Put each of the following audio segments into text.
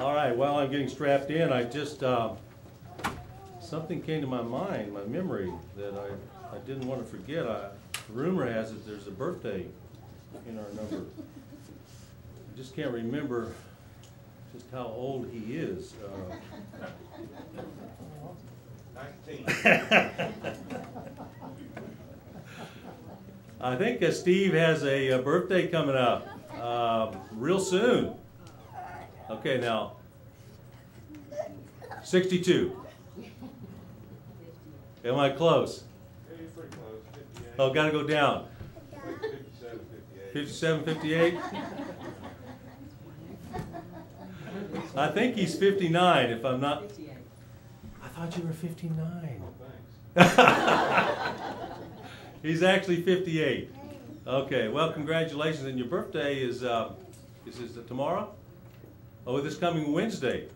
All right, while I'm getting strapped in, I just, something came to my mind, my memory, that I didn't want to forget. Rumor has it there's a birthday in our number. I just can't remember just how old he is. 19. I think Steve has a birthday coming up real soon. Okay, now, 62. Am I close? Yeah, you're pretty close. 58. Oh, got to go down. Like 57, 58. 57, 58? I think he's 59, if I'm not. I thought you were 59. Oh, thanks. He's actually 58. Okay, well, congratulations. And your birthday is this tomorrow? Oh, this coming Wednesday.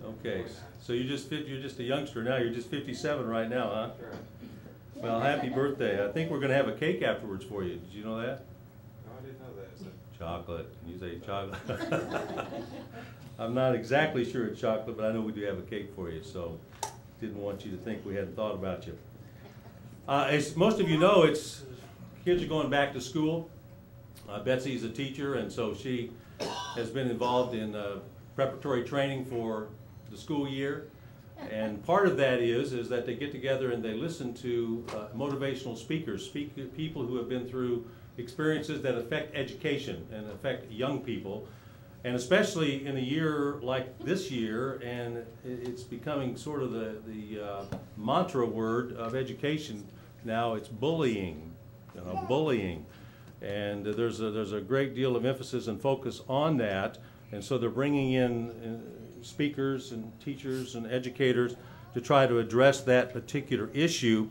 Okay, so you're just a youngster now. You're just 57 right now, huh? Sure. Well, happy birthday. I think we're going to have a cake afterwards for you. Did you know that? No, I didn't know that. So. Chocolate. Can you say chocolate? I'm not exactly sure it's chocolate, but I know we do have a cake for you, so didn't want you to think we hadn't thought about you. As most of you know, kids are going back to school. Betsy's a teacher, and so she has been involved in preparatory training for the school year. And part of that is that they get together and they listen to motivational speakers, people who have been through experiences that affect education and affect young people. And especially in a year like this year, and it's becoming sort of the mantra word of education now, it's bullying, bullying. And there's a great deal of emphasis and focus on that. And so they're bringing in speakers and teachers and educators to try to address that particular issue.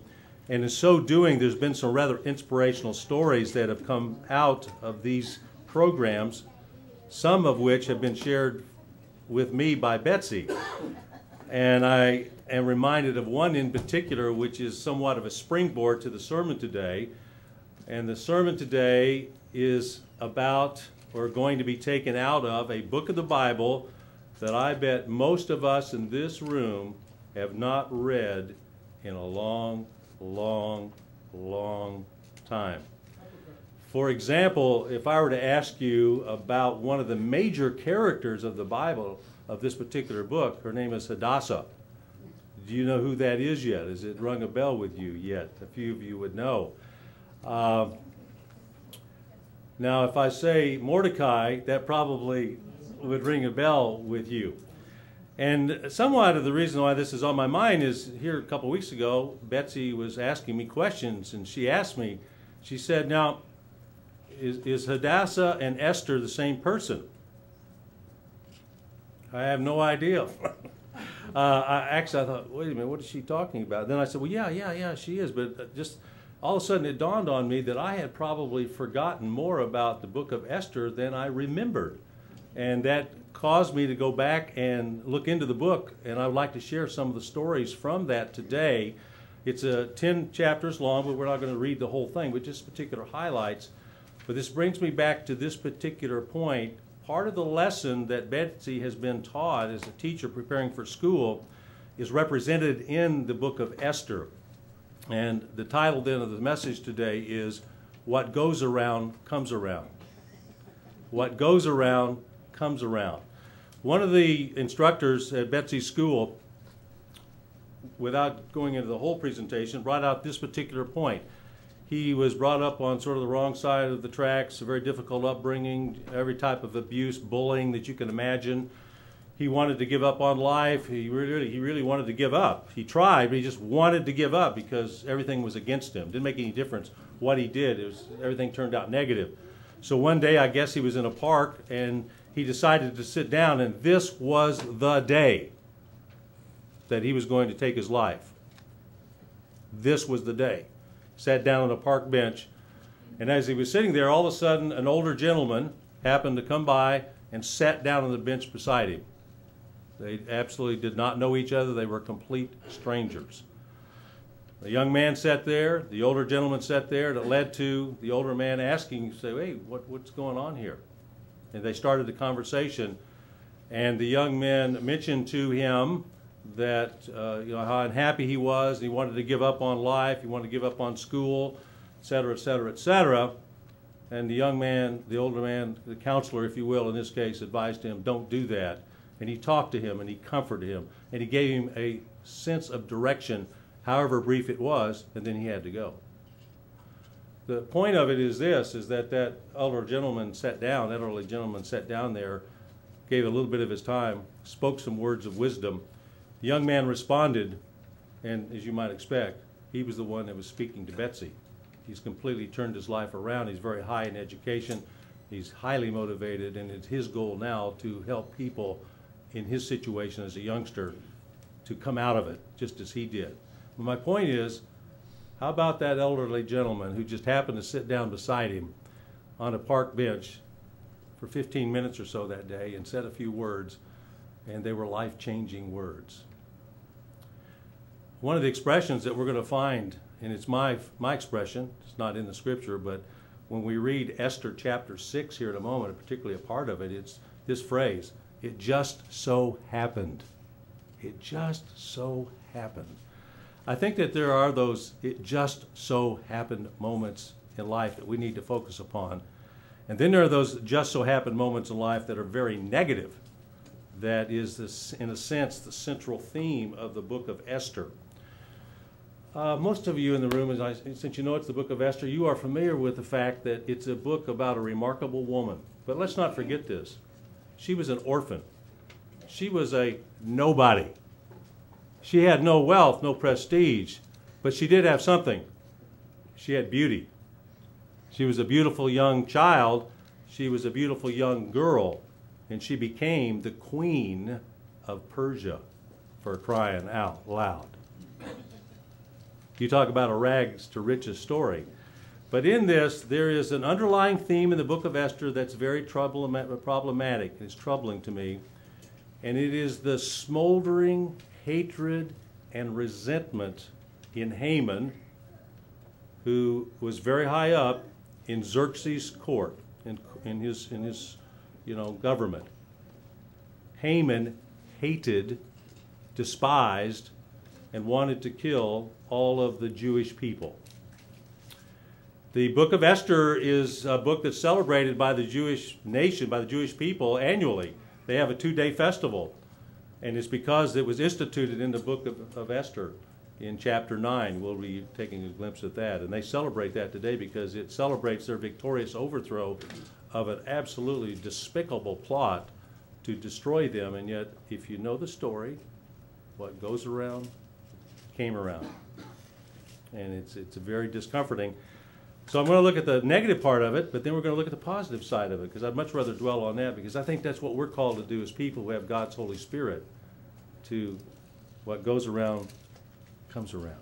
And in so doing, there's been some rather inspirational stories that have come out of these programs, some of which have been shared with me by Betsy. And I am reminded of one in particular, which is somewhat of a springboard to the sermon today. And the sermon today is about, or going to be taken out of, a book of the Bible that I bet most of us in this room have not read in a long, long, long time. For example, if I were to ask you about one of the major characters of the Bible, of this particular book, her name is Hadassah. Do you know who that is yet? Has it rung a bell with you yet? A few of you would know. Now, if I say Mordecai, that probably would ring a bell with you. And somewhat of the reason why this is on my mind is here a couple weeks ago, Betsy was asking me questions, and she asked me, she said, now, is Hadassah and Esther the same person? I have no idea. I thought, wait a minute, what is she talking about? Then I said, well, yeah, she is. But just all of a sudden it dawned on me that I had probably forgotten more about the book of Esther than I remembered. And that caused me to go back and look into the book, and I would like to share some of the stories from that today. It's 10 chapters long, but we're not going to read the whole thing, but just particular highlights. But this brings me back to this particular point. Part of the lesson that Betsy has been taught as a teacher preparing for school is represented in the book of Esther. And the title then of the message today is, What Goes Around Comes Around. What goes around comes around. One of the instructors at Betsy's school, without going into the whole presentation, brought out this particular point. He was brought up on sort of the wrong side of the tracks, a very difficult upbringing, every type of abuse, bullying that you can imagine. He wanted to give up on life. He really wanted to give up. He tried, but he just wanted to give up because everything was against him. Didn't make any difference what he did. Everything turned out negative. So one day, I guess he was in a park, and he decided to sit down, and this was the day that he was going to take his life. This was the day. Sat down on a park bench, and as he was sitting there, all of a sudden an older gentleman happened to come by and sat down on the bench beside him. They absolutely did not know each other. They were complete strangers. The young man sat there, the older gentleman sat there, and it led to the older man asking, say, hey, what's going on here? And they started the conversation, And the young man mentioned to him that, how unhappy he was. He wanted to give up on life. He wanted to give up on school, et cetera, et cetera, et cetera. And the young man, the older man, the counselor, if you will, in this case, advised him, don't do that. And he talked to him and he comforted him and he gave him a sense of direction, however brief it was, and then he had to go. The point of it is this, is that that elderly gentleman sat down there, gave a little bit of his time, spoke some words of wisdom. The young man responded, and as you might expect, he was the one that was speaking to Betsy. He's completely turned his life around. He's very high in education. He's highly motivated, and it's his goal now to help people in his situation as a youngster to come out of it, just as he did. But my point is, how about that elderly gentleman who just happened to sit down beside him on a park bench for 15 minutes or so that day and said a few words, and they were life-changing words. One of the expressions that we're going to find, and it's my expression, it's not in the scripture, but when we read Esther chapter 6 here in a moment, particularly a part of it, it's this phrase, it just so happened. It just so happened. I think that there are those it just so happened moments in life that we need to focus upon. And then there are those just so happened moments in life that are very negative. That is, this, in a sense, the central theme of the book of Esther. Most of you in the room, since you know it's the book of Esther, you are familiar with the fact that it's a book about a remarkable woman. But let's not forget this. She was an orphan. She was a nobody. She had no wealth, no prestige, but she did have something. She had beauty. She was a beautiful young child. She was a beautiful young girl, and she became the queen of Persia, for crying out loud. You talk about a rags to riches story. But in this, there is an underlying theme in the book of Esther that's very problematic. It's troubling to me. And it is the smoldering hatred and resentment in Haman, who was very high up in Xerxes' court, in his government. Haman hated, despised, and wanted to kill all of the Jewish people. The book of Esther is a book that's celebrated by the Jewish nation, by the Jewish people annually. They have a 2-day festival, and it's because it was instituted in the book of Esther in chapter 9. We'll be taking a glimpse at that, and they celebrate that today because it celebrates their victorious overthrow of an absolutely despicable plot to destroy them, and yet, if you know the story, what goes around came around. And it's very discomforting. So I'm going to look at the negative part of it, but then we're going to look at the positive side of it, because I'd much rather dwell on that, because I think that's what we're called to do as people who have God's Holy Spirit, to what goes around comes around.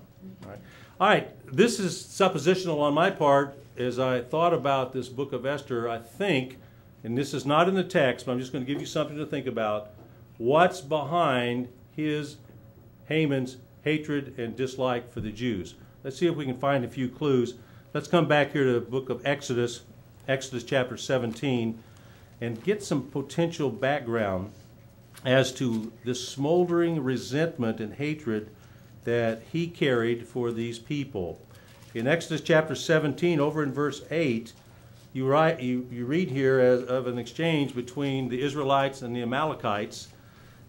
All right, this is suppositional on my part. As I thought about this book of Esther, I think, and this is not in the text, but I'm just going to give you something to think about, what's behind Haman's hatred and dislike for the Jews. Let's see if we can find a few clues. Let's come back here to the book of Exodus chapter 17, and get some potential background as to the smoldering resentment and hatred that he carried for these people. In Exodus chapter 17, over in verse 8, you read here of an exchange between the Israelites and the Amalekites.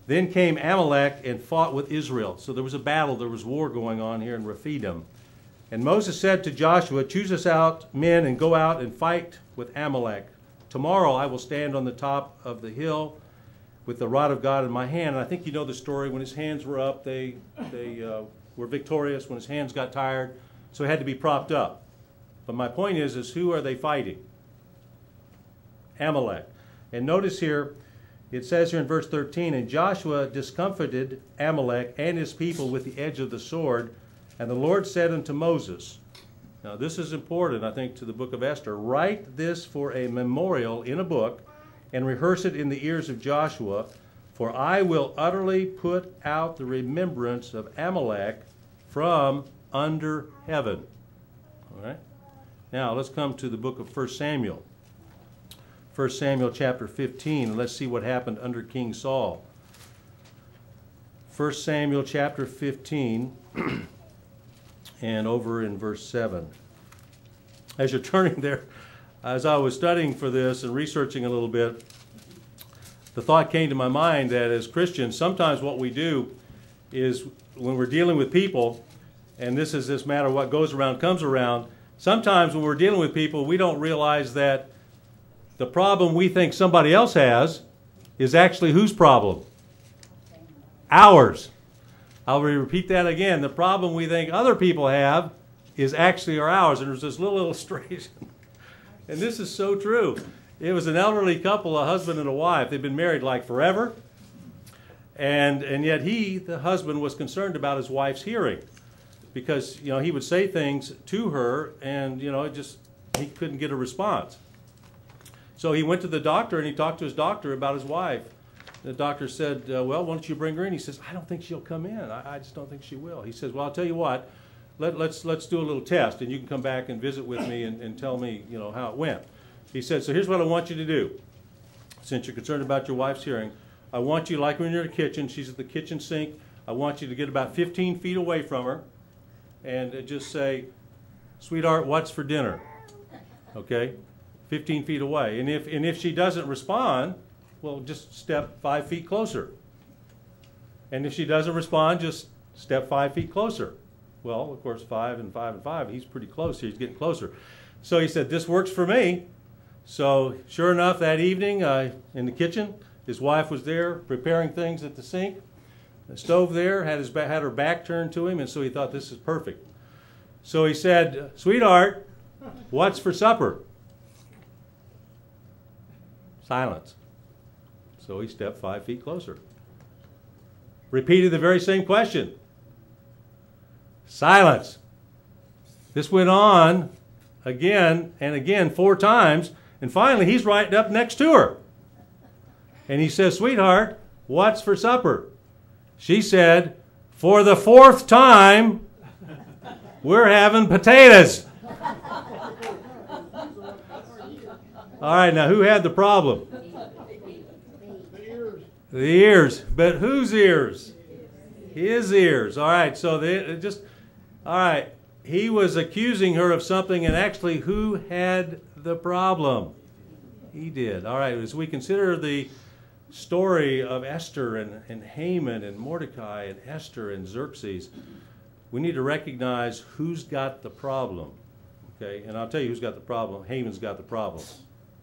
Then came Amalek and fought with Israel. So there was a battle, there was war going on here in Rephidim. And Moses said to Joshua, choose us out men and go out and fight with Amalek. Tomorrow I will stand on the top of the hill with the rod of God in my hand. And I think you know the story. When his hands were up, they were victorious. When his hands got tired, so he had to be propped up. But my point is who are they fighting? Amalek. And notice here, it says here in verse 13, and Joshua discomfited Amalek and his people with the edge of the sword, and the Lord said unto Moses, now this is important, I think, to the book of Esther, write this for a memorial in a book, and rehearse it in the ears of Joshua, for I will utterly put out the remembrance of Amalek from under heaven. All right? Now let's come to the book of 1 Samuel. 1 Samuel chapter 15, and let's see what happened under King Saul. 1 Samuel chapter 15, and over in verse 7. As you're turning there, as I was studying for this and researching a little bit, the thought came to my mind that as Christians, sometimes what we do is when we're dealing with people, and this is this matter, what goes around comes around, sometimes when we're dealing with people, we don't realize that the problem we think somebody else has is actually whose problem? Ours. I'll repeat that again. The problem we think other people have is actually ours. And there's this little illustration. And this is so true. It was an elderly couple, a husband and a wife. They'd been married like forever. And yet the husband, was concerned about his wife's hearing. Because, he would say things to her and, he couldn't get a response. So he went to the doctor and he talked to his doctor about his wife. The doctor said, well, why don't you bring her in? He says, I don't think she'll come in. I just don't think she will. He says, well, I'll tell you what, let's do a little test, and you can come back and visit with me and tell me, how it went. He said, so here's what I want you to do. Since you're concerned about your wife's hearing, I want you, like when you're in the kitchen, she's at the kitchen sink, I want you to get about 15 feet away from her and just say, sweetheart, what's for dinner? Okay? 15 feet away. And if she doesn't respond, well, just step 5 feet closer. And if she doesn't respond, just step 5 feet closer. Well, of course, 5 and 5 and 5, he's pretty close here. He's getting closer. So he said, this works for me. So sure enough, that evening in the kitchen, his wife was there preparing things at the sink. The stove there, had her back turned to him, and so he thought, this is perfect. So he said, sweetheart, what's for supper? Silence. So he stepped 5 feet closer. Repeated the very same question. Silence. This went on again and again 4 times, and finally he's right up next to her. And he says, sweetheart, what's for supper? She said, for the 4th time, we're having potatoes. All right, now who had the problem? The ears. But whose ears? His ears. All right, so all right, he was accusing her of something, and actually who had the problem? He did. All right, as we consider the story of Esther and Haman and Mordecai and Esther and Xerxes, we need to recognize who's got the problem. Okay, and I'll tell you who's got the problem. Haman's got the problem.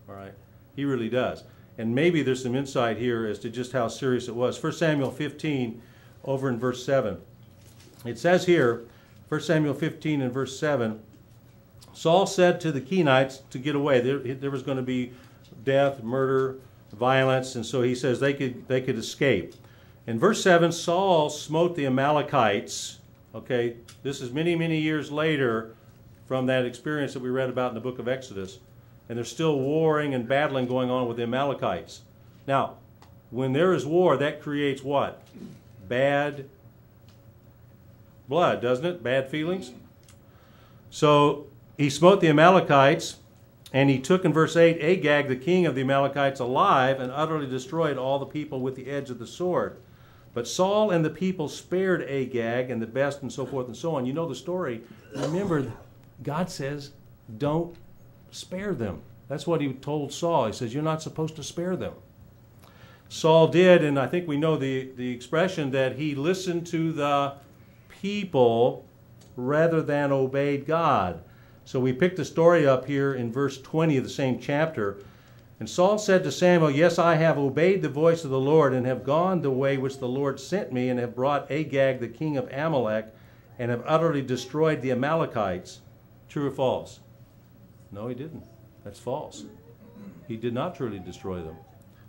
All right, he really does. And maybe there's some insight here as to just how serious it was. 1 Samuel 15, over in verse 7. It says here, 1 Samuel 15 and verse 7, Saul said to the Kenites to get away. There was going to be death, murder, violence, and so he says they could escape. In verse 7, Saul smote the Amalekites. Okay, this is many, many years later from that experience that we read about in the book of Exodus. And there's still warring and battling going on with the Amalekites. Now, when there is war, that creates what? Bad blood, doesn't it? Bad feelings. So he smote the Amalekites, and he took, in verse 8, Agag, the king of the Amalekites, alive, and utterly destroyed all the people with the edge of the sword. But Saul and the people spared Agag and the best, and so forth and so on. You know the story. Remember, God says, don't spare them. That's what he told Saul. He says, you're not supposed to spare them. Saul did, and I think we know the expression that he listened to the people rather than obeyed God. So we picked the story up here in verse 20 of the same chapter. And Saul said to Samuel, yes, I have obeyed the voice of the Lord and have gone the way which the Lord sent me and have brought Agag, the king of Amalek, and have utterly destroyed the Amalekites. True or false? No, he didn't. That's false. He did not truly destroy them.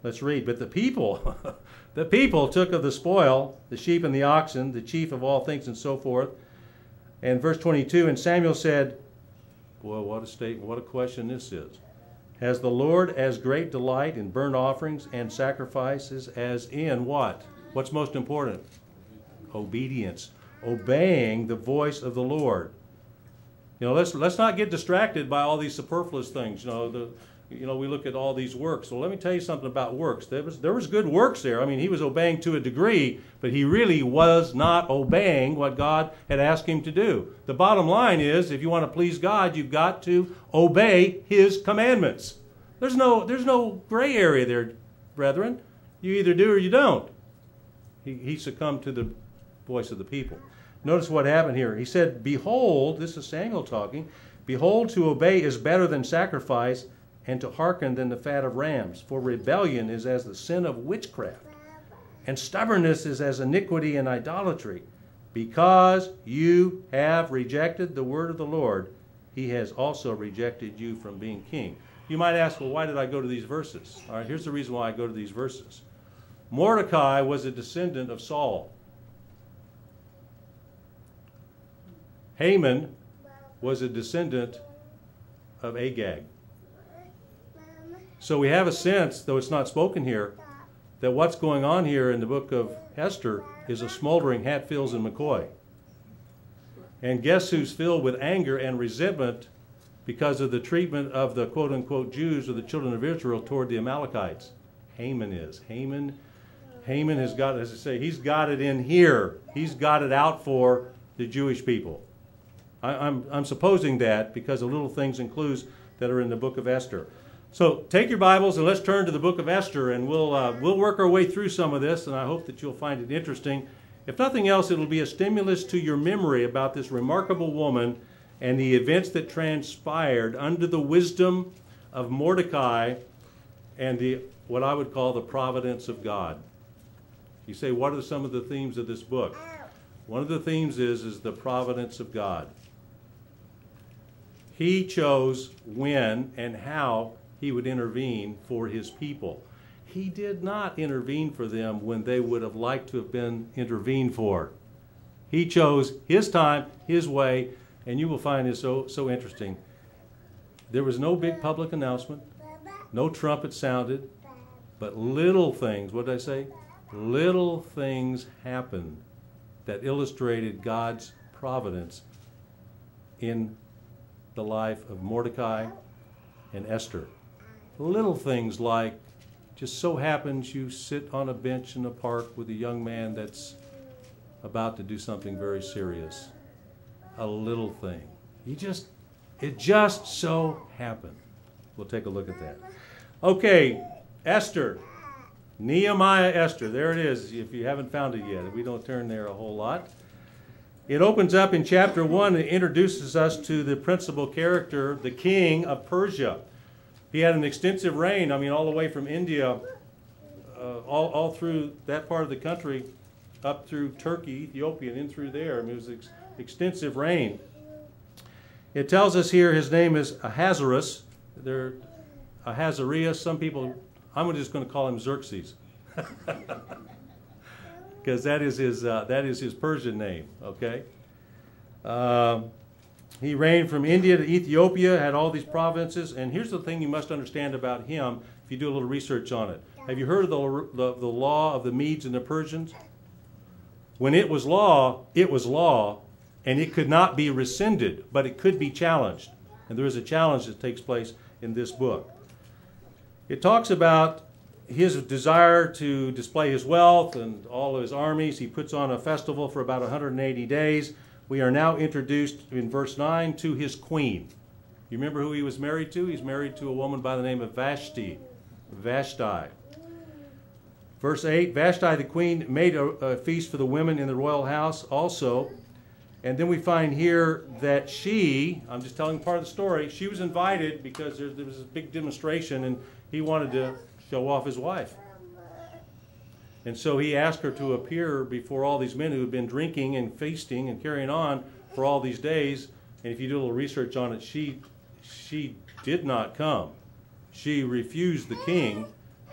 Let's read. But the people, the people took of the spoil, the sheep and the oxen, the chief of all things, and so forth. And verse 22, and Samuel said, boy, what a statement, what a question this is. Has the Lord as great delight in burnt offerings and sacrifices as in what? What's most important? Obedience. Obeying the voice of the Lord. You know, let's not get distracted by all these superfluous things. You know, You know, we look at all these works. Well, let me tell you something about works. There was good works there. I mean, he was obeying to a degree, but he really was not obeying what God had asked him to do. The bottom line is, if you want to please God, you've got to obey his commandments. There's no gray area there, brethren. You either do or you don't. He succumbed to the voice of the people. Notice what happened here. He said, behold, this is Samuel talking, behold, to obey is better than sacrifice, and to hearken than the fat of rams. For rebellion is as the sin of witchcraft, and stubbornness is as iniquity and idolatry. Because you have rejected the word of the Lord, he has also rejected you from being king. You might ask, well, why did I go to these verses? All right, here's the reason why I go to these verses. Mordecai was a descendant of Saul. Haman was a descendant of Agag. So we have a sense, though it's not spoken here, that what's going on here in the book of Esther is a smoldering Hatfields and McCoy. And guess who's filled with anger and resentment because of the treatment of the quote-unquote Jews or the children of Israel toward the Amalekites? Haman is. Haman has got, as I say, he's got it in here. He's got it out for the Jewish people. I'm supposing that because of little things and clues that are in the book of Esther. So take your Bibles and let's turn to the book of Esther, and we'll work our way through some of this, and I hope that you'll find it interesting. If nothing else, it'll be a stimulus to your memory about this remarkable woman and the events that transpired under the wisdom of Mordecai and what I would call the providence of God. You say, what are some of the themes of this book? One of the themes is the providence of God. He chose when and how he would intervene for his people. He did not intervene for them when they would have liked to have been intervened for. He chose his time, his way, and you will find this so interesting. There was no big public announcement, no trumpet sounded, but little things, what did I say? Little things happened that illustrated God's providence in the life of Mordecai and Esther. Little things like, just so happens you sit on a bench in the park with a young man that's about to do something very serious. A little thing. It just so happened. We'll take a look at that. Okay, Esther. Nehemiah Esther. There it is, if you haven't found it yet. We don't turn there a whole lot. It opens up in chapter 1 and introduces us to the principal character, the king of Persia. He had an extensive reign, all the way from India, all through that part of the country, up through Turkey, Ethiopia, and in through there. It was an extensive reign. It tells us here his name is Ahasuerus. Ahasuerus, some people, I'm just going to call him Xerxes. Because that is his Persian name, okay? He reigned from India to Ethiopia, had all these provinces, and here's the thing you must understand about him if you do a little research on it. Have you heard of the law of the Medes and the Persians? When it was law, and it could not be rescinded, but it could be challenged. And there is a challenge that takes place in this book. It talks about his desire to display his wealth and all of his armies. He puts on a festival for about 180 days. We are now introduced in verse 9 to his queen. You remember who he was married to? He's married to a woman by the name of Vashti. Verse 8, Vashti the queen made a feast for the women in the royal house also. And then we find here that I'm just telling part of the story, she was invited because there was a big demonstration and he wanted to show off his wife. And so he asked her to appear before all these men who had been drinking and feasting and carrying on for all these days. And if you do a little research on it, she did not come. She refused the king,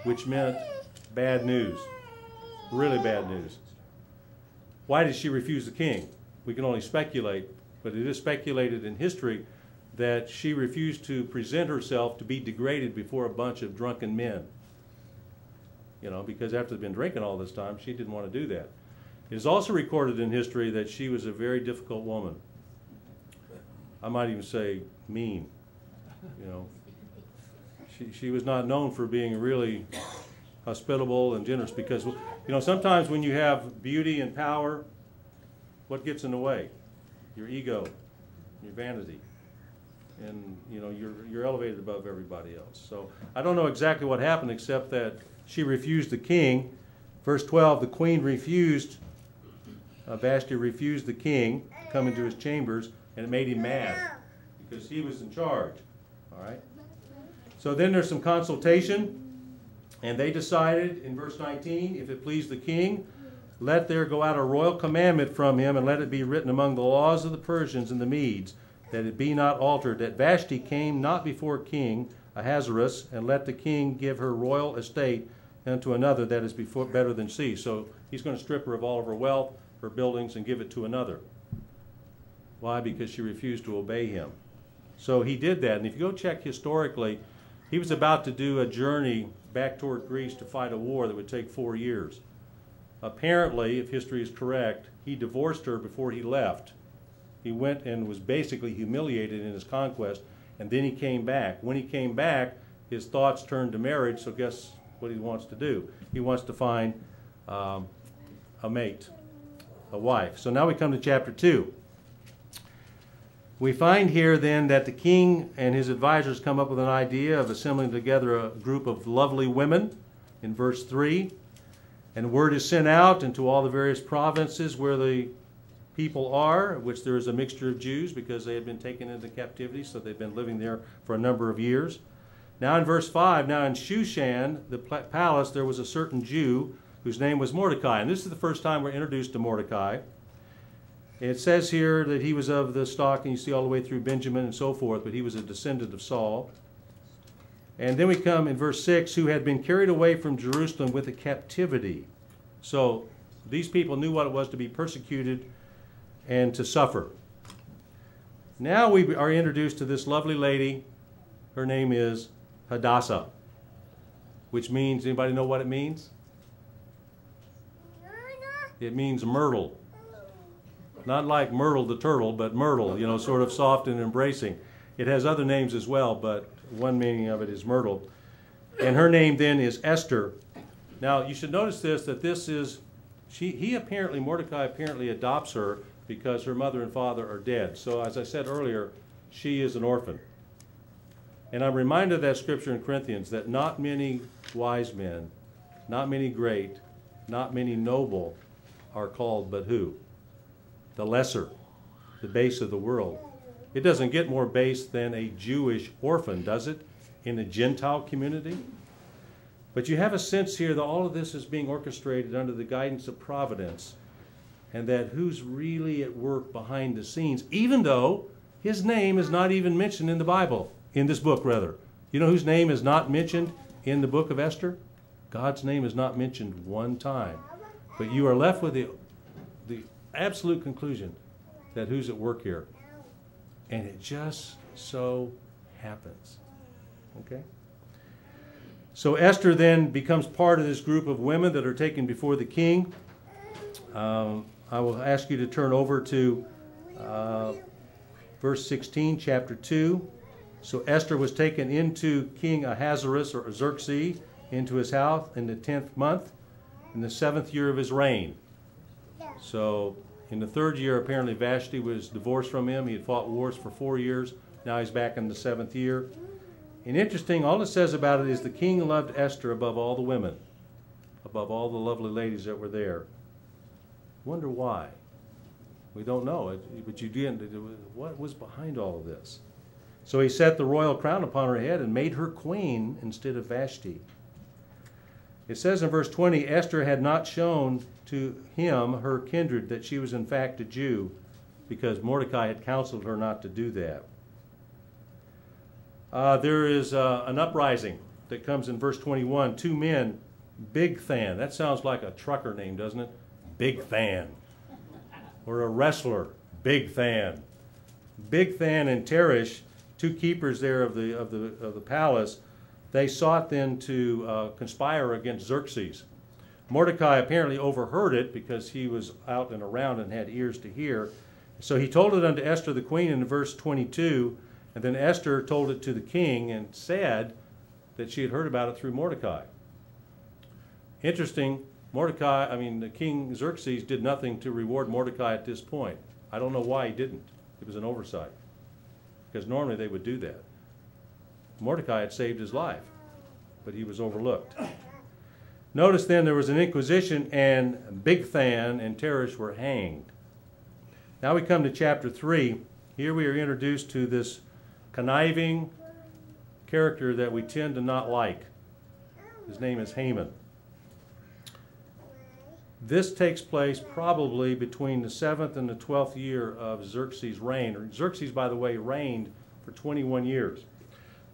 which meant bad news, really bad news. Why did she refuse the king? We can only speculate, but it is speculated in history that she refused to present herself to be degraded before a bunch of drunken men. Because after they've been drinking all this time, she didn't want to do that. It is also recorded in history that she was a very difficult woman. I might even say mean. she was not known for being really hospitable and generous, because, you know, sometimes when you have beauty and power, what gets in the way? Your ego, your vanity. And, you know, you're elevated above everybody else. So I don't know exactly what happened, except that she refused the king. Verse 12, the queen refused, Vashti refused the king to come into his chambers, and it made him mad because he was in charge. All right. So then there's some consultation, and they decided in verse 19, if it please the king, let there go out a royal commandment from him, and let it be written among the laws of the Persians and the Medes, that it be not altered, that Vashti came not before King Ahasuerus, and let the king give her royal estate unto another that is before better than she. So he's going to strip her of all of her wealth, her buildings, and give it to another. Why? Because she refused to obey him. So he did that. And if you go check historically, he was about to do a journey back toward Greece to fight a war that would take 4 years. Apparently, if history is correct, he divorced her before he left. He went and was basically humiliated in his conquest, and then he came back. When he came back, his thoughts turned to marriage, so guess what he wants to do? He wants to find a mate, a wife. So now we come to chapter 2. We find here then that the king and his advisors come up with an idea of assembling together a group of lovely women in verse 3. And word is sent out into all the various provinces where the people are, which there is a mixture of Jews because they had been taken into captivity, so they've been living there for a number of years. Now in verse 5, now in Shushan, the palace, there was a certain Jew whose name was Mordecai. And this is the first time we're introduced to Mordecai. It says here that he was of the stock, and you see all the way through Benjamin and so forth, but he was a descendant of Saul. And then we come in verse 6, who had been carried away from Jerusalem with a captivity. So these people knew what it was to be persecuted and to suffer. Now we are introduced to this lovely lady. Her name is Hadassah, which means, anybody know what it means? It means myrtle. Not like Myrtle the turtle, but myrtle, you know, sort of soft and embracing. It has other names as well, but one meaning of it is myrtle. And her name then is Esther. Now, you should notice this, that this is, Mordecai apparently adopts her because her mother and father are dead. So as I said earlier, she is an orphan. And I'm reminded of that scripture in Corinthians that not many wise men, not many great, not many noble are called, but who? The lesser, the base of the world. It doesn't get more base than a Jewish orphan, does it, in a Gentile community? But you have a sense here that all of this is being orchestrated under the guidance of providence, and that who's really at work behind the scenes, even though his name is not even mentioned in the Bible, in this book rather. You know whose name is not mentioned in the book of Esther? God's name is not mentioned one time. But you are left with the absolute conclusion that who's at work here. And it just so happens. Okay? So Esther then becomes part of this group of women that are taken before the king. I will ask you to turn over to verse 16, chapter 2. So Esther was taken into King Ahasuerus, or Xerxes, into his house in the 10th month, in the 7th year of his reign. So in the 3rd year, apparently Vashti was divorced from him. He had fought wars for 4 years. Now he's back in the 7th year. And interesting, all it says about it is the king loved Esther above all the women, above all the lovely ladies that were there. Wonder why? We don't know, but you didn't. What was behind all of this? So he set the royal crown upon her head and made her queen instead of Vashti. It says in verse 20, Esther had not shown to him her kindred that she was in fact a Jew, because Mordecai had counseled her not to do that. There is an uprising that comes in verse 21. 2 men, Big Than. That sounds like a trucker name, doesn't it? Big Than. Or a wrestler, Big Than. Big Than and Teresh, 2 keepers there of the palace, they sought then to conspire against Xerxes. Mordecai apparently overheard it because he was out and around and had ears to hear. So he told it unto Esther the queen in verse 22, and then Esther told it to the king and said, that she had heard about it through Mordecai. Interesting, the King Xerxes did nothing to reward Mordecai at this point. I don't know why he didn't. It was an oversight, because normally they would do that. Mordecai had saved his life, but he was overlooked. Notice then there was an inquisition, and Bigthan and Teresh were hanged. Now we come to chapter 3. Here we are introduced to this conniving character that we tend to not like. His name is Haman. This takes place probably between the 7th and the 12th year of Xerxes' reign. Xerxes, by the way, reigned for 21 years.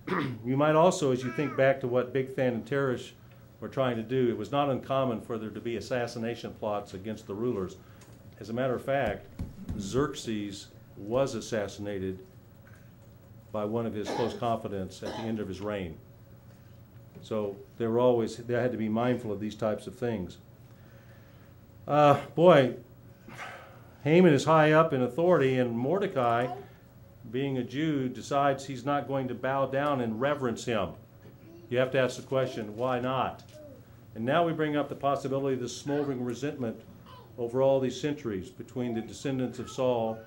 You might also, as you think back to what Bigthan and Teresh were trying to do, it was not uncommon for there to be assassination plots against the rulers. As a matter of fact, Xerxes was assassinated by one of his close confidants at the end of his reign. So they had to be mindful of these types of things. Haman is high up in authority, and Mordecai, being a Jew, decides he's not going to bow down and reverence him. You have to ask the question, why not? And now we bring up the possibility of this smoldering resentment over all these centuries between the descendants of Saul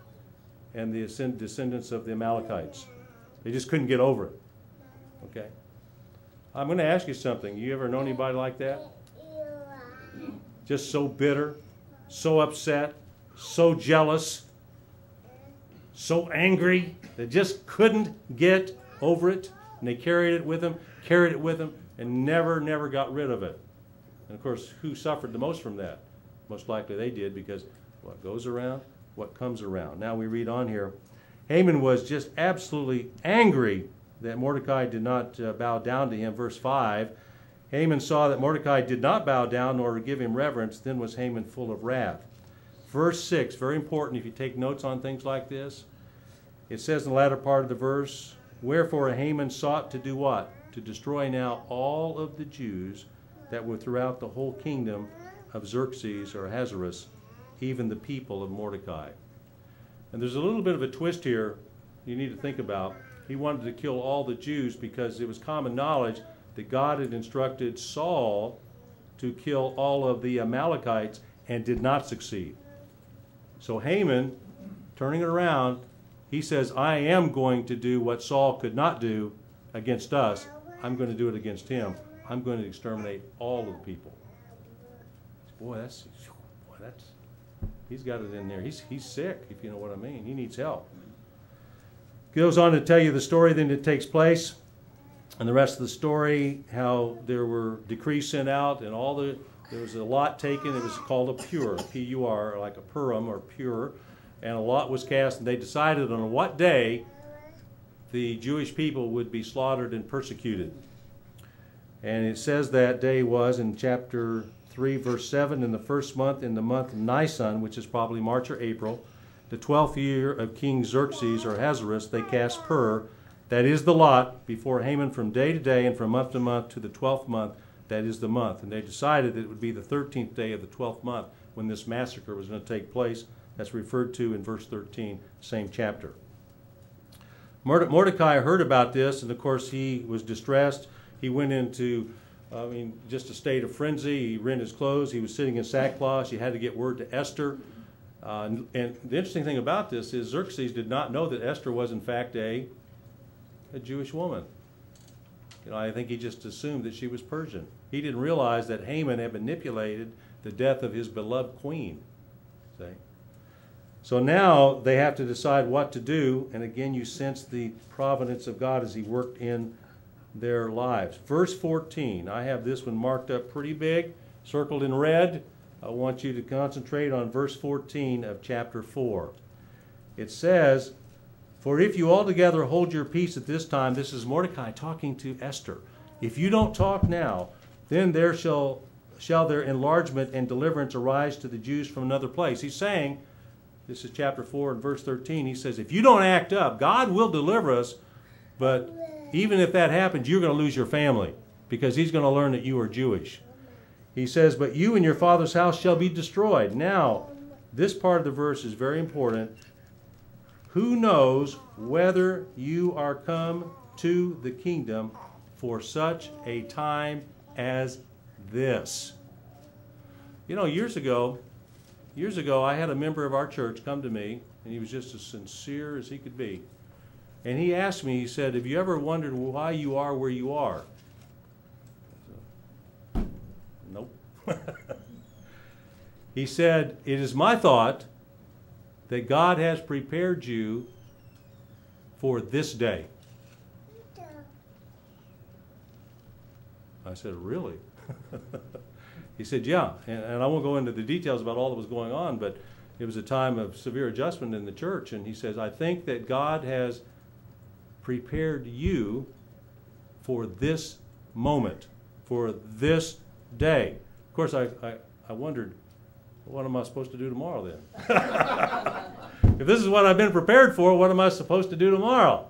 and the descendants of the Amalekites. They just couldn't get over it. Okay? I'm going to ask you something. You ever know anybody like that? Just so bitter, so upset, so jealous, so angry, they just couldn't get over it, and they carried it with them, and never got rid of it. And of course, who suffered the most from that? Most likely they did, because what goes around, what comes around. Now we read on here. Haman was just absolutely angry that Mordecai did not bow down to him. Verse 5, Haman saw that Mordecai did not bow down nor give him reverence, then was Haman full of wrath. Verse 6, very important if you take notes on things like this. It says in the latter part of the verse, wherefore Haman sought to do what? To destroy now all of the Jews that were throughout the whole kingdom of Xerxes or Ahasuerus, even the people of Mordecai. And there's a little bit of a twist here you need to think about. He wanted to kill all the Jews because it was common knowledge that God had instructed Saul to kill all of the Amalekites and did not succeed. So Haman, turning it around, he says, I am going to do what Saul could not do against us. I'm going to do it against him. I'm going to exterminate all of the people. Boy, he's got it in there. He's sick, if you know what I mean. He needs help. Goes on to tell you the story then that takes place. And the rest of the story, how there were decrees sent out and there was a lot taken. It was called a pur, P-U-R, like a Purim or pure. And a lot was cast, and they decided on what day the Jewish people would be slaughtered and persecuted. And it says that day was in chapter 3, verse 7, in the first month, in the month of Nisan, which is probably March or April, the 12th year of King Xerxes or Ahasuerus, they cast pur, that is the lot, before Haman from day to day and from month to month to the 12th month, that is the month. And they decided that it would be the 13th day of the 12th month when this massacre was going to take place. That's referred to in verse 13, same chapter. Mordecai heard about this, and of course he was distressed. He went into, just a state of frenzy. He rent his clothes. He was sitting in sackcloth. He had to get word to Esther. And the interesting thing about this is Xerxes did not know that Esther was in fact a Jewish woman. I think he just assumed that she was Persian. He didn't realize that Haman had manipulated the death of his beloved queen. See? So now they have to decide what to do, and again you sense the providence of God as he worked in their lives. Verse 14, I have this one marked up pretty big, circled in red. I want you to concentrate on verse 14 of chapter 4. It says, for if you altogether hold your peace at this time, this is Mordecai talking to Esther, if you don't talk now, then there shall their enlargement and deliverance arise to the Jews from another place. He's saying, this is chapter 4 and verse 13, he says, if you don't act up, God will deliver us, but even if that happens, you're going to lose your family, because he's going to learn that you are Jewish. He says, but you and your father's house shall be destroyed. Now, this part of the verse is very important. Who knows whether you are come to the kingdom for such a time as this. You know, years ago, I had a member of our church come to me, and he was just as sincere as he could be. And he asked me, he said, have you ever wondered why you are where you are? I said, nope. He said, it is my thought that God has prepared you for this day. I said, really? He said, yeah. And I won't go into the details about all that was going on, but it was a time of severe adjustment in the church. And he says, I think that God has prepared you for this moment, for this day. Of course, I wondered, what am I supposed to do tomorrow then? If this is what I've been prepared for, what am I supposed to do tomorrow?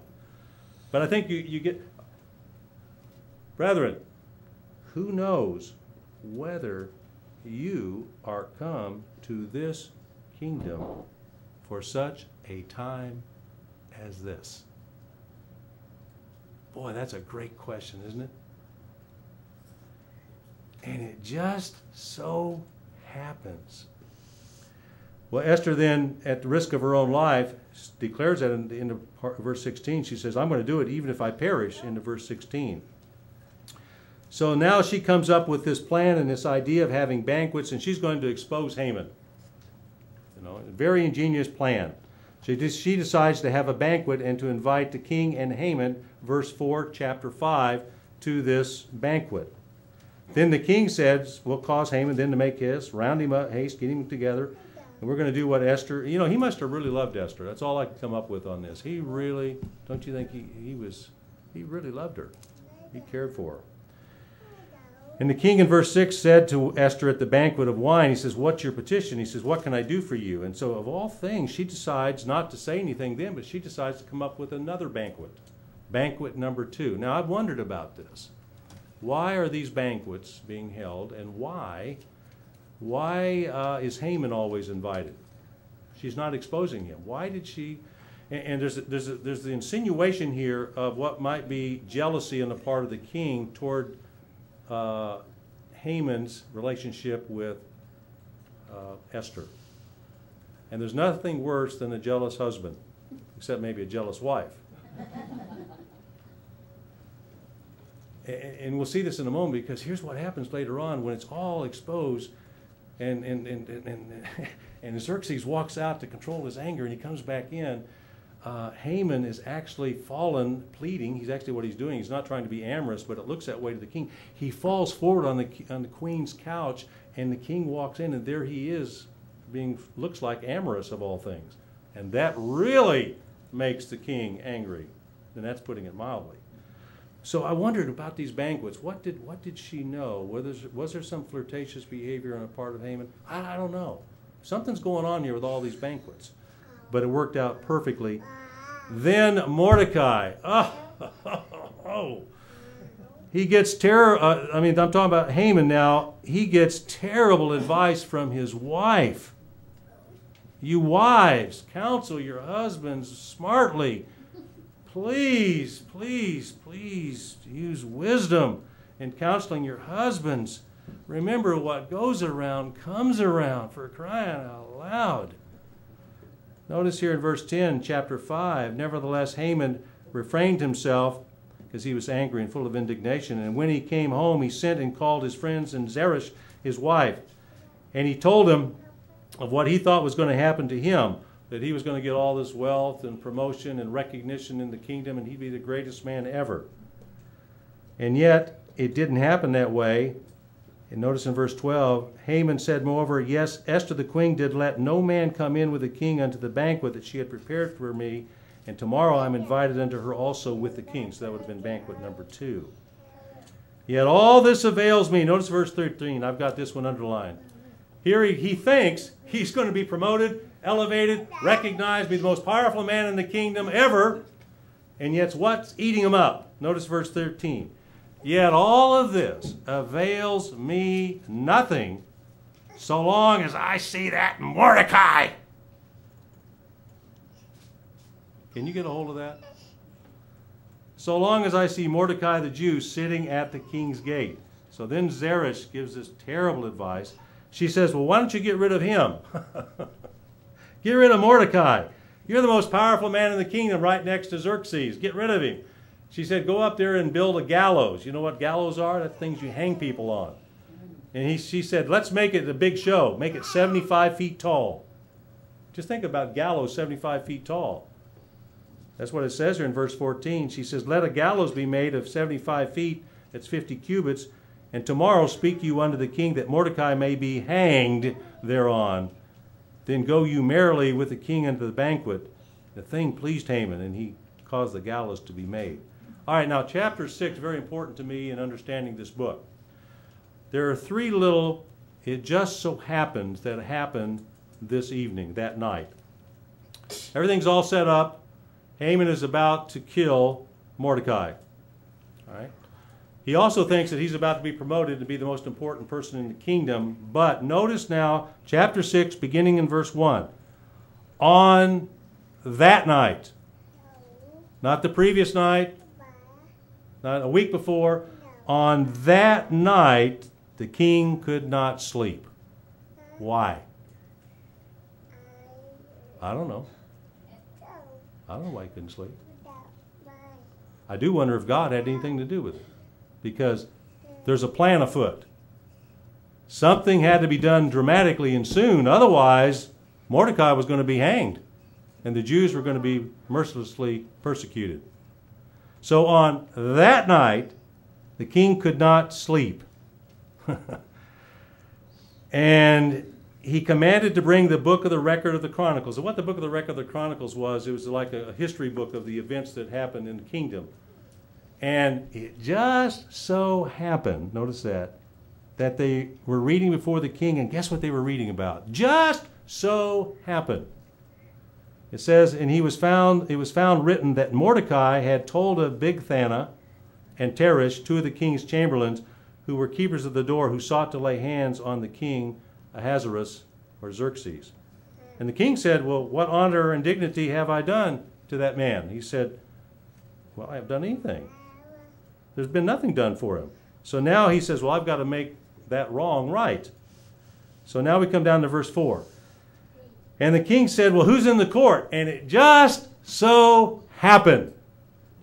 But I think you get, brethren, who knows whether you are come to this kingdom for such a time as this? Boy, that's a great question, isn't it? And it just so happens. Well, Esther then, at the risk of her own life, declares that in the end of verse 16. She says, I'm going to do it even if I perish, into verse 16. So now she comes up with this plan and this idea of having banquets, and she's going to expose Haman. You know, a very ingenious plan. She decides to have a banquet and to invite the king and Haman, verse 4, chapter 5, to this banquet. Then the king says, we'll cause Haman then to make haste, round him up, haste, get him together, and we're going to do what Esther, you know, he must have really loved Esther. That's all I can come up with on this. He really, don't you think he really loved her. He cared for her. And the king in verse 6 said to Esther at the banquet of wine, he says, what's your petition? He says, what can I do for you? And so of all things, she decides not to say anything then, but she decides to come up with another banquet. Banquet number 2. Now, I've wondered about this. Why are these banquets being held, and why is Haman always invited? She's not exposing him. Why did she? And there's the insinuation here of what might be jealousy on the part of the king toward Haman's relationship with Esther. And there's nothing worse than a jealous husband, except maybe a jealous wife. And we'll see this in a moment, because here's what happens later on when it's all exposed, and Xerxes walks out to control his anger, and he comes back in. Haman is actually fallen, pleading. He's actually, what he's doing, he's not trying to be amorous, but it looks that way to the king. He falls forward on the queen's couch, and the king walks in, and there he is, looks like amorous of all things. And that really makes the king angry, and that's putting it mildly. So I wondered about these banquets. What did she know? Was there some flirtatious behavior on the part of Haman? I don't know. Something's going on here with all these banquets. But it worked out perfectly. Then Mordecai. He gets I'm talking about Haman now. He gets terrible advice from his wife. You wives, counsel your husbands smartly. Please, please, please use wisdom in counseling your husbands. Remember, what goes around comes around, for crying out loud. Notice here in verse 10, chapter 5, nevertheless Haman refrained himself because he was angry and full of indignation. And when he came home, he sent and called his friends and Zeresh, his wife. And he told him of what he thought was going to happen to him, that he was going to get all this wealth and promotion and recognition in the kingdom, and he'd be the greatest man ever. And yet, it didn't happen that way. And notice in verse 12, Haman said, moreover, yes, Esther the queen did let no man come in with the king unto the banquet that she had prepared for me, and tomorrow I'm invited unto her also with the king. So that would have been banquet number 2. Yet all this avails me. Notice verse 13. I've got this one underlined. Here he thinks he's going to be promoted, elevated, recognized, be the most powerful man in the kingdom ever. And yet what's eating him up? Notice verse 13. Yet all of this avails me nothing so long as I see that Mordecai. Can you get a hold of that? so long as I see Mordecai the Jew sitting at the king's gate. So then Zeresh gives this terrible advice. She says, well, why don't you get rid of him? Get rid of Mordecai. You're the most powerful man in the kingdom right next to Xerxes. Get rid of him. She said, go up there and build a gallows. You know what gallows are? That's things you hang people on. And she said, let's make it a big show. Make it 75 feet tall. Just think about gallows 75 feet tall. That's what it says here in verse 14. She says, let a gallows be made of 75 feet. That's 50 cubits. And tomorrow speak you unto the king that Mordecai may be hanged thereon. Then go you merrily with the king unto the banquet. The thing pleased Haman, and he caused the gallows to be made. All right, now chapter 6, very important to me in understanding this book. There are three little, it just so happens that happened this evening, that night. Everything's all set up. Haman is about to kill Mordecai. All right. He also thinks that he's about to be promoted to be the most important person in the kingdom. But notice now, chapter 6, beginning in verse 1. On that night, not the previous night, not a week before, on that night, the king could not sleep. Why? I don't know. I don't know why he couldn't sleep. I do wonder if God had anything to do with it. Because there's a plan afoot. Something had to be done dramatically and soon. Otherwise, Mordecai was going to be hanged. And the Jews were going to be mercilessly persecuted. So on that night, the king could not sleep. And he commanded to bring the book of the record of the Chronicles. And what the book of the record of the Chronicles was, it was like a history book of the events that happened in the kingdom. And it just so happened, notice that they were reading before the king, and guess what they were reading about? Just so happened. It says, and it was found written that Mordecai had told of Bigthana and Teresh, two of the king's chamberlains, who were keepers of the door, who sought to lay hands on the king Ahasuerus, or Xerxes. And the king said, well, what honor and dignity have I done to that man? He said, well, I haven't done anything. There's been nothing done for him. So now he says, well, I've got to make that wrong right. So now we come down to verse 4. And the king said, well, who's in the court? And it just so happened.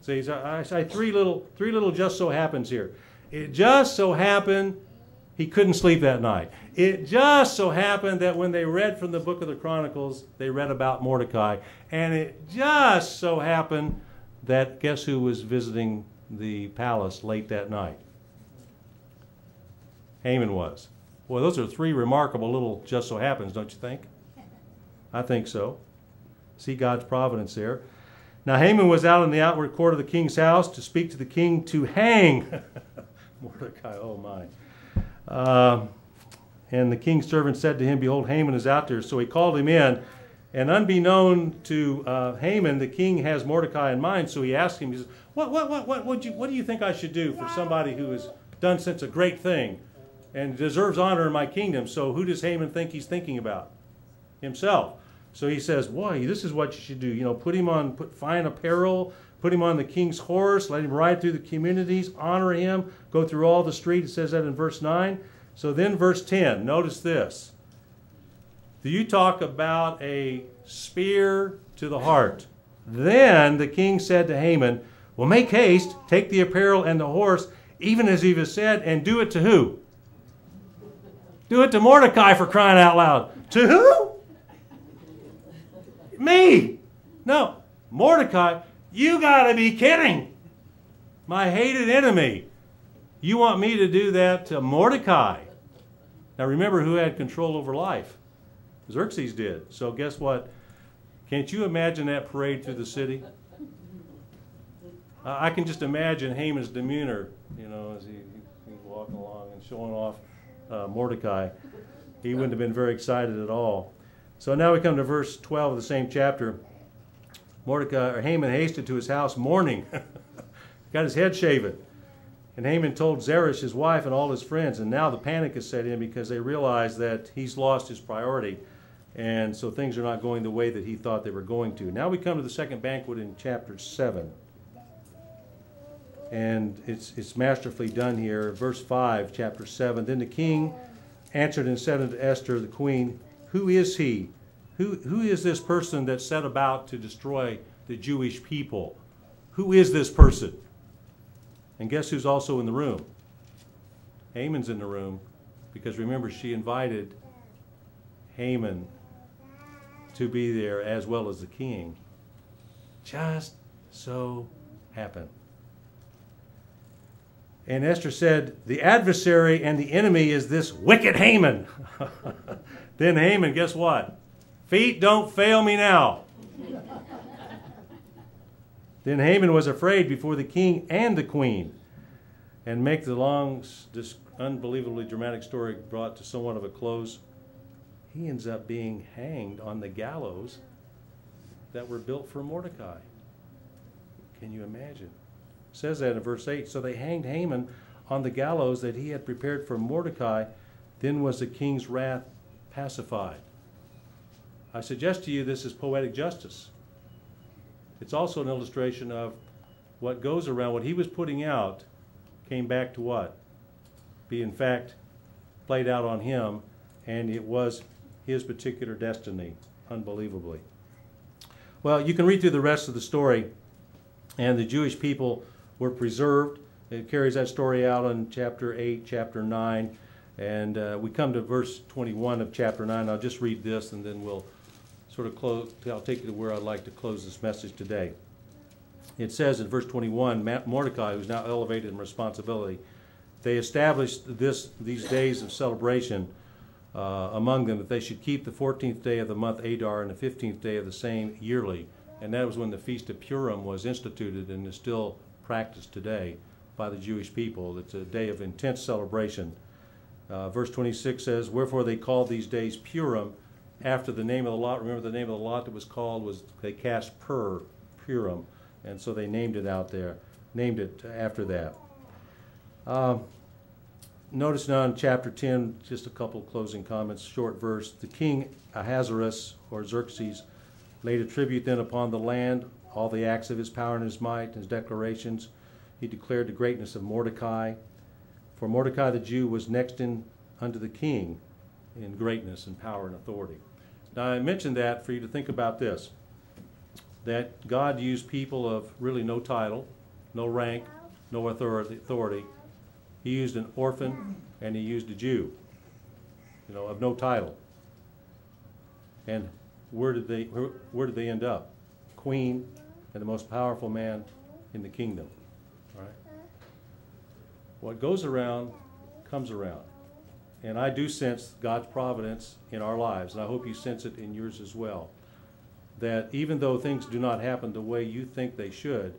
See, I say three little just so happens here. It just so happened he couldn't sleep that night. It just so happened that when they read from the book of the Chronicles, they read about Mordecai. And it just so happened that guess who was visiting the palace late that night? Haman was. Boy, those are three remarkable little just so happens, don't you think? I think so. See God's providence there. Now Haman was out in the outward court of the king's house to speak to the king to hang Mordecai. Oh my. And the king's servant said to him, behold, Haman is out there. So he called him in. And unbeknown to Haman, the king has Mordecai in mind. So he asked him, he says, what do you think I should do for somebody who has done such a great thing and deserves honor in my kingdom? So who does Haman think he's thinking about? Himself. So he says, boy, this is what you should do. You know, put fine apparel, put him on the king's horse, let him ride through the communities, honor him, go through all the streets. It says that in verse 9. So then verse 10, notice this. Do you talk about a spear to the heart? Then the king said to Haman, well, make haste, take the apparel and the horse, even as he has said, and do it to who? Do it to Mordecai, for crying out loud. To who? Me. No, Mordecai, you got to be kidding. My hated enemy. You want me to do that to Mordecai? Now remember who had control over life. Xerxes did. So guess what? Can't you imagine that parade through the city? I can just imagine Haman's demeanor, you know, as he's walking along and showing off Mordecai. He wouldn't have been very excited at all. So now we come to verse 12 of the same chapter. Haman hasted to his house mourning, got his head shaven. And Haman told Zeresh, his wife, and all his friends. And now the panic has set in because they realize that he's lost his priority. And so things are not going the way that he thought they were going to. Now we come to the second banquet in chapter 7. And it's masterfully done here. Verse 5, chapter 7. Then the king answered and said unto Esther, the queen, who is he? Who is this person that set about to destroy the Jewish people? Who is this person? And guess who's also in the room? Haman's in the room, because remember, she invited Haman to be there as well as the king. Just so happened. And Esther said, the adversary and the enemy is this wicked Haman. Then Haman, guess what? Feet don't fail me now. Then Haman was afraid before the king and the queen. And make the long, this unbelievably dramatic story brought to somewhat of a close, he ends up being hanged on the gallows that were built for Mordecai. Can you imagine? It says that in verse 8. So they hanged Haman on the gallows that he had prepared for Mordecai. Then was the king's wrath pacified. I suggest to you this is poetic justice. It's also an illustration of what goes around. What he was putting out came back to what? Be in fact played out on him, and it was his particular destiny, unbelievably. Well, you can read through the rest of the story, and the Jewish people were preserved. It carries that story out in chapter 8, chapter 9, and we come to verse 21 of chapter 9. I'll just read this, and then we'll sort of close. I'll take you to where I'd like to close this message today. It says in verse 21, Mordecai, who's now elevated in responsibility, they established these days of celebration among them, that they should keep the 14th day of the month Adar and the 15th day of the same yearly. And that was when the Feast of Purim was instituted and is still practiced today by the Jewish people. It's a day of intense celebration. Verse 26 says, wherefore they called these days Purim, after the name of the lot. Remember, the name of the lot that was called was, they cast Purim. And so they named it out there, named it after that. Notice now in chapter 10, just a couple of closing comments, short verse. The king Ahasuerus, or Xerxes, laid a tribute then upon the land, all the acts of his power and his might, his declarations. He declared the greatness of Mordecai. For Mordecai the Jew was next in unto the king in greatness and power and authority. Now I mentioned that for you to think about this, that God used people of really no title, no rank, no authority. He used an orphan and he used a Jew, of no title. And where did they end up? Queen and the most powerful man in the kingdom. All right? What goes around comes around. And I do sense God's providence in our lives, and I hope you sense it in yours as well. That even though things do not happen the way you think they should,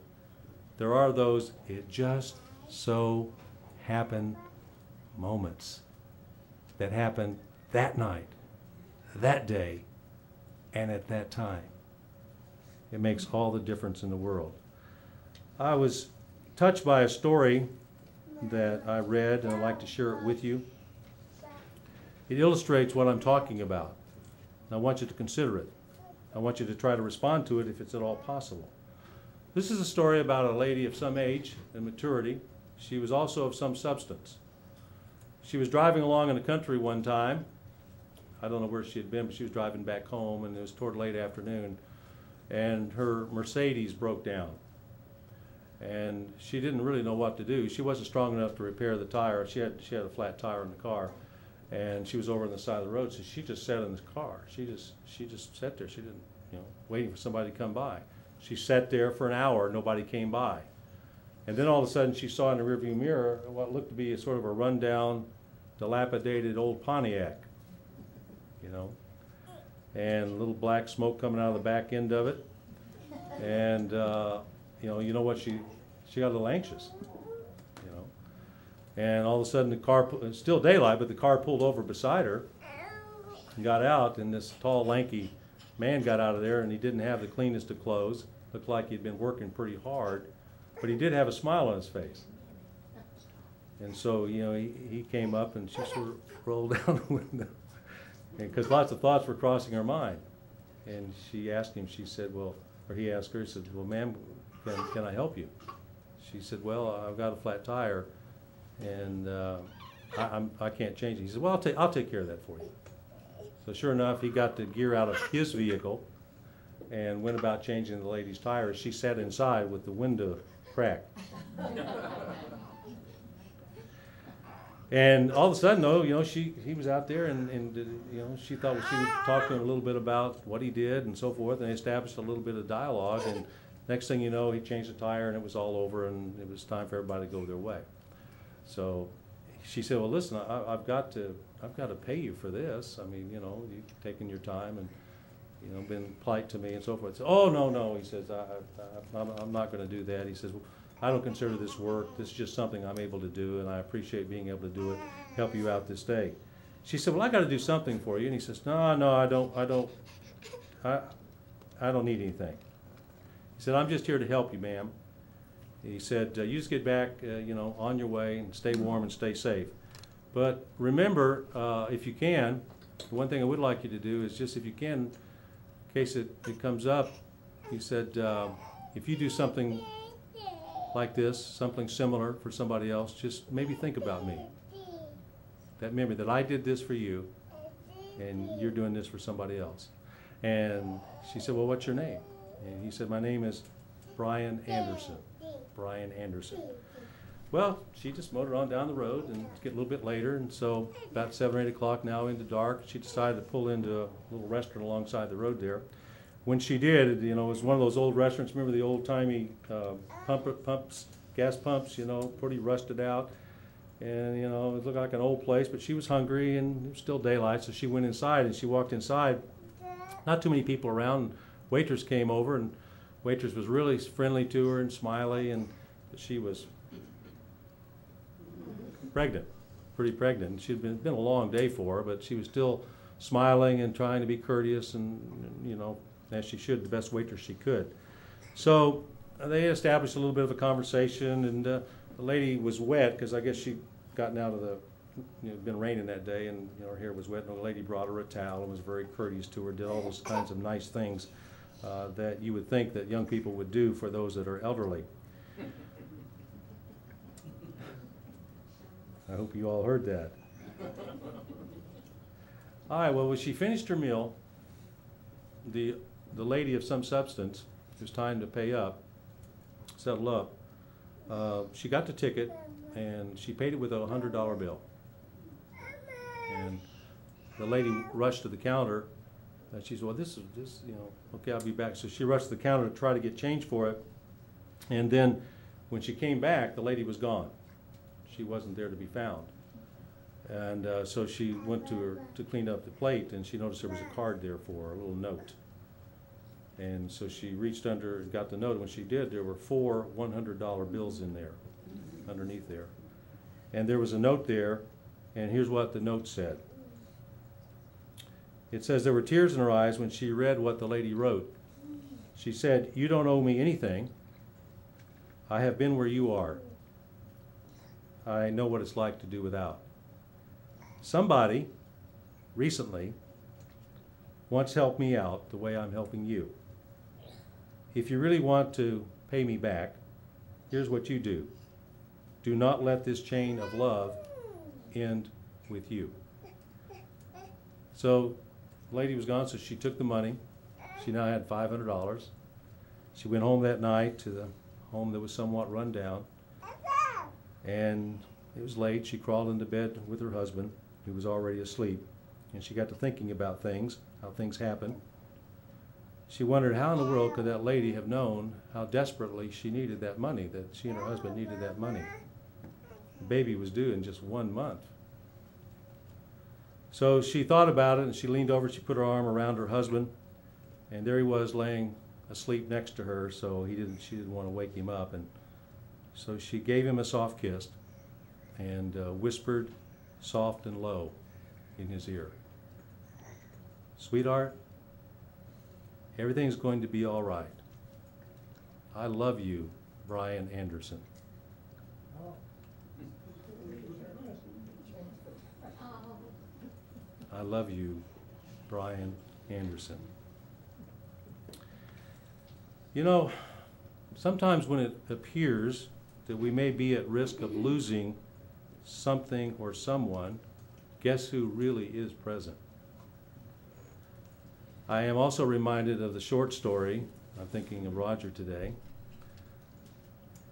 there are those it just so happened moments that happened that night, that day, and at that time. It makes all the difference in the world. I was touched by a story that I read, and I'd like to share it with you. It illustrates what I'm talking about. I want you to consider it. I want you to try to respond to it if it's at all possible. This is a story about a lady of some age and maturity. She was also of some substance. She was driving along in the country one time. I don't know where she had been, but she was driving back home, and it was toward late afternoon, and her Mercedes broke down. And she didn't really know what to do. She wasn't strong enough to repair the tire. She had a flat tire in the car, and she was over on the side of the road, so she just sat in the car. She just sat there. She didn't, waiting for somebody to come by. She sat there for an hour. Nobody came by. And then all of a sudden she saw in the rearview mirror what looked to be a sort of a rundown, dilapidated old Pontiac, and a little black smoke coming out of the back end of it. And you know what, she got a little anxious, and all of a sudden the car, it's still daylight, but the car pulled over beside her and got out, and this tall, lanky man got out of there, and he didn't have the cleanest of clothes. Looked like he'd been working pretty hard, but he did have a smile on his face. And so, he came up, and she sort of rolled down the window, because lots of thoughts were crossing her mind. And she asked him, she said, he asked her, he said, well, ma'am, can I help you? She said, well, I've got a flat tire, and I can't change it. He said, well, I'll take care of that for you. So sure enough, he got the gear out of his vehicle and went about changing the lady's tires. She sat inside with the window cracked. And all of a sudden, though, he was out there, and she thought she would talk to him a little bit about what he did and so forth, and they established a little bit of dialogue. And next thing you know, he changed the tire, and it was all over, and it was time for everybody to go their way. So she said, "Well, listen, I've got to pay you for this. I mean, you've taken your time and been polite to me and so forth." So, "Oh, no," he says, I'm not going to do that." He says, well, "I don't consider this work. This is just something I'm able to do, and I appreciate being able to do it, help you out this day." She said, "Well, I got to do something for you." And he says, No, I don't need anything." He said, "I'm just here to help you, ma'am." He said, "You just get back, on your way, and stay warm and stay safe. But remember, if you can, the one thing I would like you to do is just, if you can, in case it comes up," he said, "if you do something like this, something similar for somebody else, just maybe think about me. That memory that I did this for you, and you're doing this for somebody else." And she said, "Well, what's your name?" And he said, "My name is Brian Anderson." Brian Anderson. Well, she just motored on down the road, and it's getting a little bit later, and so about 7 or 8 o'clock now into dark, she decided to pull into a little restaurant alongside the road there. When she did, it was one of those old restaurants. Remember the old-timey pumps, gas pumps, pretty rusted out. And, it looked like an old place, but she was hungry, and it was still daylight, so she went inside, and she walked inside. Not too many people around. Waitress came over, and waitress was really friendly to her and smiley, and she was pregnant, pretty pregnant. She'd been a long day for her, but she was still smiling and trying to be courteous and as she should, the best waitress she could. So they established a little bit of a conversation, and the lady was wet because I guess she'd gotten out of it'd been raining that day, and her hair was wet, and the lady brought her a towel and was very courteous to her, did all those kinds of nice things that you would think that young people would do for those that are elderly. I hope you all heard that. All right, well, when she finished her meal, the lady of some substance, it was time to pay up, settle up. She got the ticket, and she paid it with a $100 bill. And the lady rushed to the counter, and she said, "Well, this, okay, I'll be back." So she rushed to the counter to try to get change for it. And then when she came back, the lady was gone. She wasn't there to be found. And so she went to clean up the plate, and she noticed there was a card there for her, a little note. And so she reached under and got the note. And when she did, there were 4 $100 bills in there, underneath there. And there was a note there, and here's what the note said. It says, there were tears in her eyes when she read what the lady wrote. She said, "You don't owe me anything. I have been where you are. I know what it's like to do without. Somebody, recently, once helped me out the way I'm helping you. If you really want to pay me back, here's what you do. Do not let this chain of love end with you." So the lady was gone, so she took the money. She now had $500. She went home that night to the home that was somewhat run down. And it was late. She crawled into bed with her husband, who was already asleep. And she got to thinking about things, how things happen. She wondered how in the world could that lady have known how desperately she needed that money, that she and her husband needed that money. The baby was due in just 1 month. So she thought about it, and she leaned over, she put her arm around her husband, and there he was laying asleep next to her, so she didn't want to wake him up. And so she gave him a soft kiss and whispered soft and low in his ear, "Sweetheart, everything's going to be all right. I love you, Brian Anderson." I love you, Brian Anderson. Sometimes when it appears that we may be at risk of losing something or someone, guess who really is present? I am also reminded of the short story, I'm thinking of Roger today,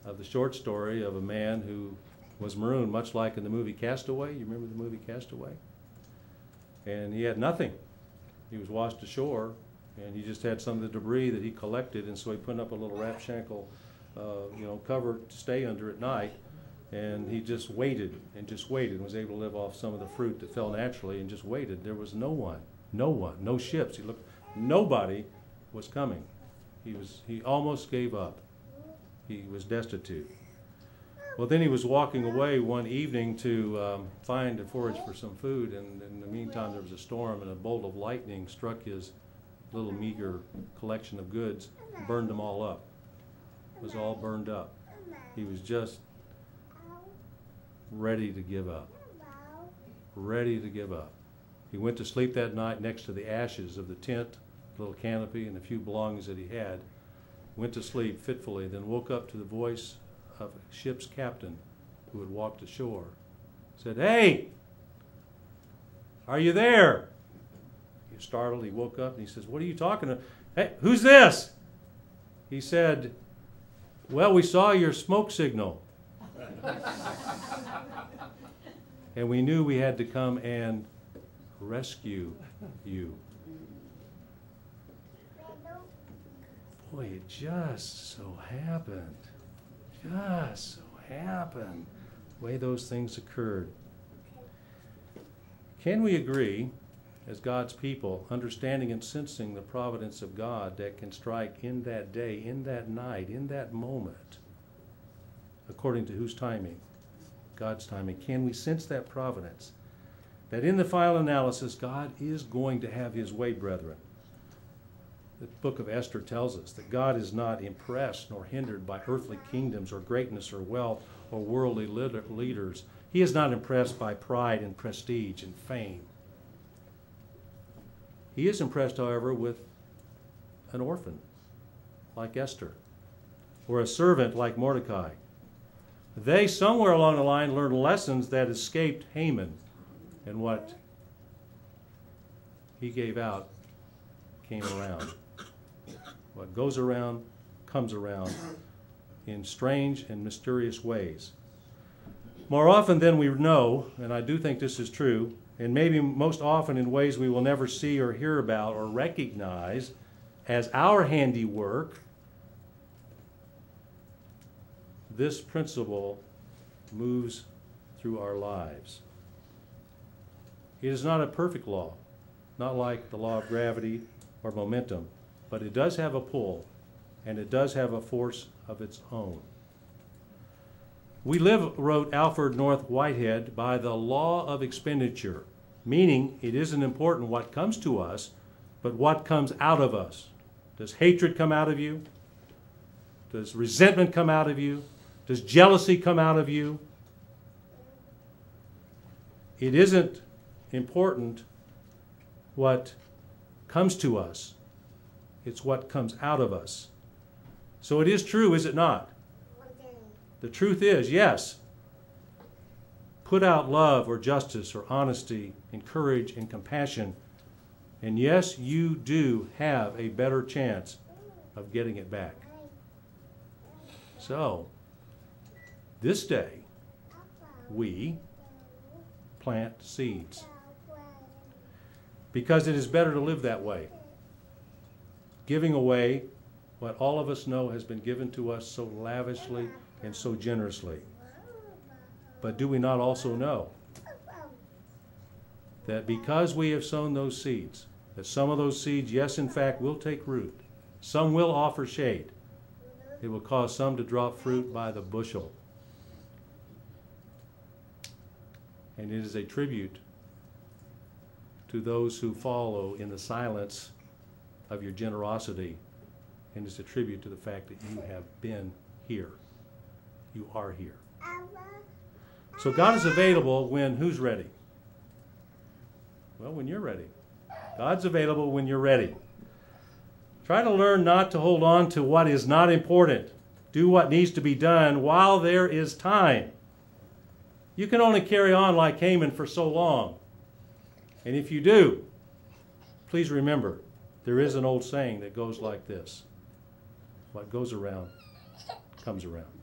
of the short story of a man who was marooned, much like in the movie Castaway. You remember the movie Castaway? And he had nothing. He was washed ashore, and he just had some of the debris that he collected, and so he put up a little ramshackle, cover to stay under at night, and he just waited and was able to live off some of the fruit that fell naturally and just waited. There was no one, no ships. He looked, nobody was coming. He almost gave up. He was destitute. Well, then he was walking away one evening to find and forage for some food, and in the meantime there was a storm, and a bolt of lightning struck his little meager collection of goods, burned them all up. It was all burned up. He was just ready to give up. Ready to give up. He went to sleep that night next to the ashes of the tent, the little canopy, and a few belongings that he had. Went to sleep fitfully, then woke up to the voice of a ship's captain who had walked ashore. Said, "Hey, are you there?" He was startled. He woke up and he says, "What are you talking to? Hey, who's this?" He said, "Well, we saw your smoke signal." And we knew we had to come and rescue you. Boy, it just so happened. Just so happened. The way those things occurred. Can we agree, as God's people, understanding and sensing the providence of God that can strike in that day, in that night, in that moment, according to whose timing? God's timing. Can we sense that providence? That in the final analysis, God is going to have his way, brethren. The book of Esther tells us that God is not impressed nor hindered by earthly kingdoms or greatness or wealth or worldly leaders. He is not impressed by pride and prestige and fame. He is impressed, however, with an orphan like Esther or a servant like Mordecai. They, somewhere along the line, learned lessons that escaped Haman, and what he gave out came around. What goes around comes around in strange and mysterious ways. More often than we know, and I do think this is true, and maybe most often in ways we will never see or hear about or recognize as our handiwork, this principle moves through our lives. It is not a perfect law, not like the law of gravity or momentum, but it does have a pull, and it does have a force of its own. We live, wrote Alfred North Whitehead, by the law of expenditure, meaning it isn't important what comes to us, but what comes out of us. Does hatred come out of you? Does resentment come out of you? Does jealousy come out of you? It isn't important what comes to us. It's what comes out of us. So it is true, is it not? The truth is, yes, put out love or justice or honesty and courage and compassion, and yes, you do have a better chance of getting it back. So, this day, we plant seeds, because it is better to live that way, giving away what all of us know has been given to us so lavishly and so generously. But do we not also know that because we have sown those seeds, that some of those seeds, yes, in fact, will take root, some will offer shade, it will cause some to drop fruit by the bushel. And it is a tribute to those who follow in the silence of your generosity, and it's a tribute to the fact that you have been here. You are here. So God is available when who's ready? Well, when you're ready. God's available when you're ready. Try to learn not to hold on to what is not important. Do what needs to be done while there is time. You can only carry on like Haman for so long. And if you do, please remember, there is an old saying that goes like this: what goes around comes around.